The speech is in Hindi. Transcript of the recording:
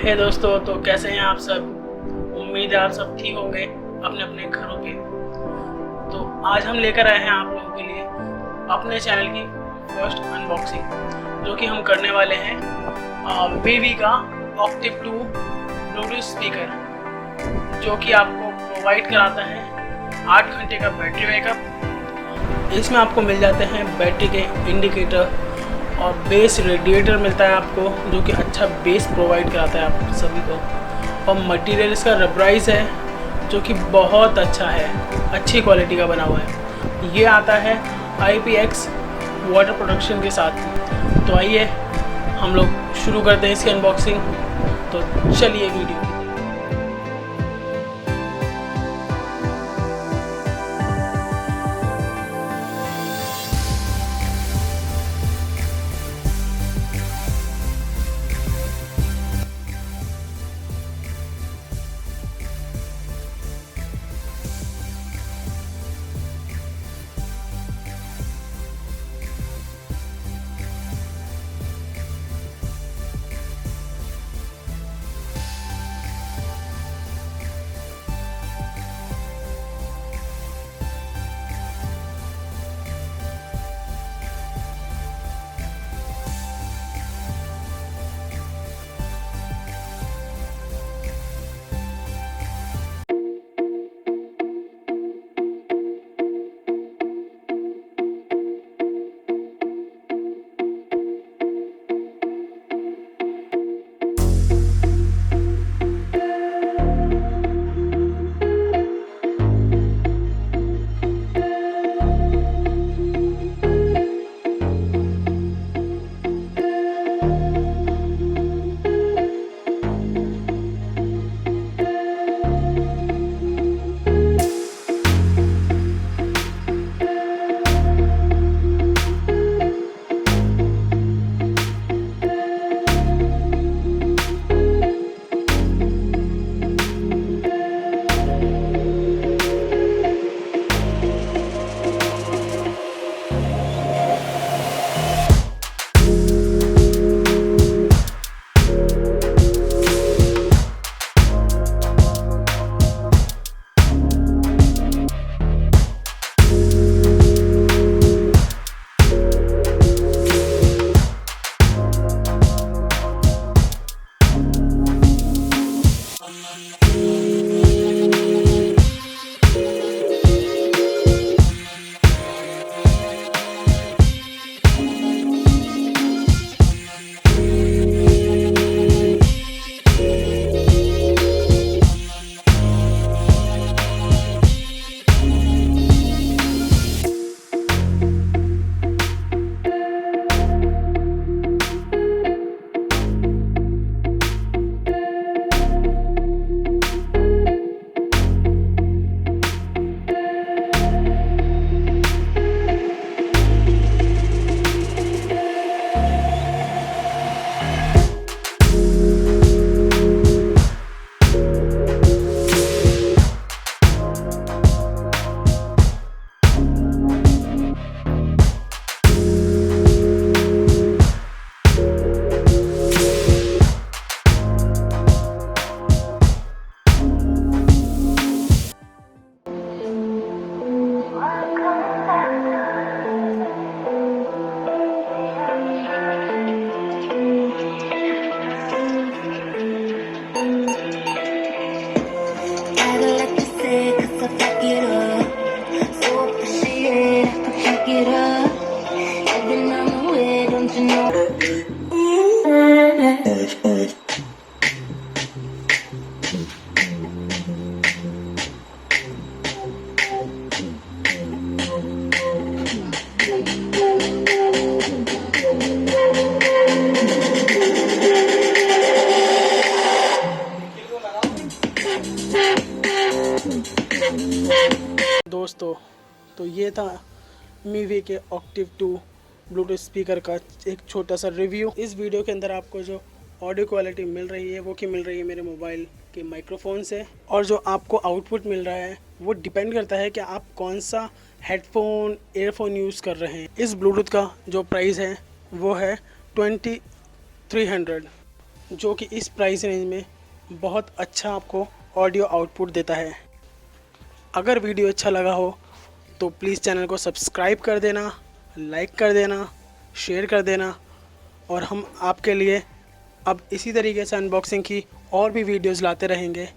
हे दोस्तों, तो कैसे हैं आप सब। उम्मीद है आप सब ठीक होंगे अपने अपने घरों पे। तो आज हम लेकर आए हैं आप लोगों के लिए अपने चैनल की फर्स्ट अनबॉक्सिंग, जो कि हम करने वाले हैं मीवी का ऑक्टिव 2 ब्लूटूथ स्पीकर, जो कि आपको प्रोवाइड कराता है 8 घंटे का बैटरी बैकअप। इसमें आपको मिल जाते हैं बैटरी के इंडिकेटर और बेस रेडिएटर मिलता है आपको, जो कि अच्छा बेस प्रोवाइड कराता है आप सभी को। और मटेरियल इसका रबराइज है, जो कि बहुत अच्छा है, अच्छी क्वालिटी का बना हुआ है। ये आता है IPX वाटर प्रोटेक्शन के साथ। तो आइए हम लोग शुरू करते हैं इसकी अनबॉक्सिंग। तो चलिए वीडियो। दोस्तों, तो ये था मीवी के ऑक्टिव 2 ब्लूटूथ स्पीकर का एक छोटा सा रिव्यू। इस वीडियो के अंदर आपको जो ऑडियो क्वालिटी मिल रही है वो मिल रही है मेरे मोबाइल के माइक्रोफोन से, और जो आपको आउटपुट मिल रहा है वो डिपेंड करता है कि आप कौन सा हेडफोन एयरफोन यूज़ कर रहे हैं। इस ब्लूटूथ का जो प्राइस है वो है 2300, जो कि इस प्राइस रेंज में बहुत अच्छा आपको ऑडियो आउटपुट देता है। अगर वीडियो अच्छा लगा हो तो प्लीज़ चैनल को सब्सक्राइब कर देना, लाइक कर देना, शेयर कर देना, और हम आपके लिए अब इसी तरीके से अनबॉक्सिंग की और भी वीडियोस लाते रहेंगे।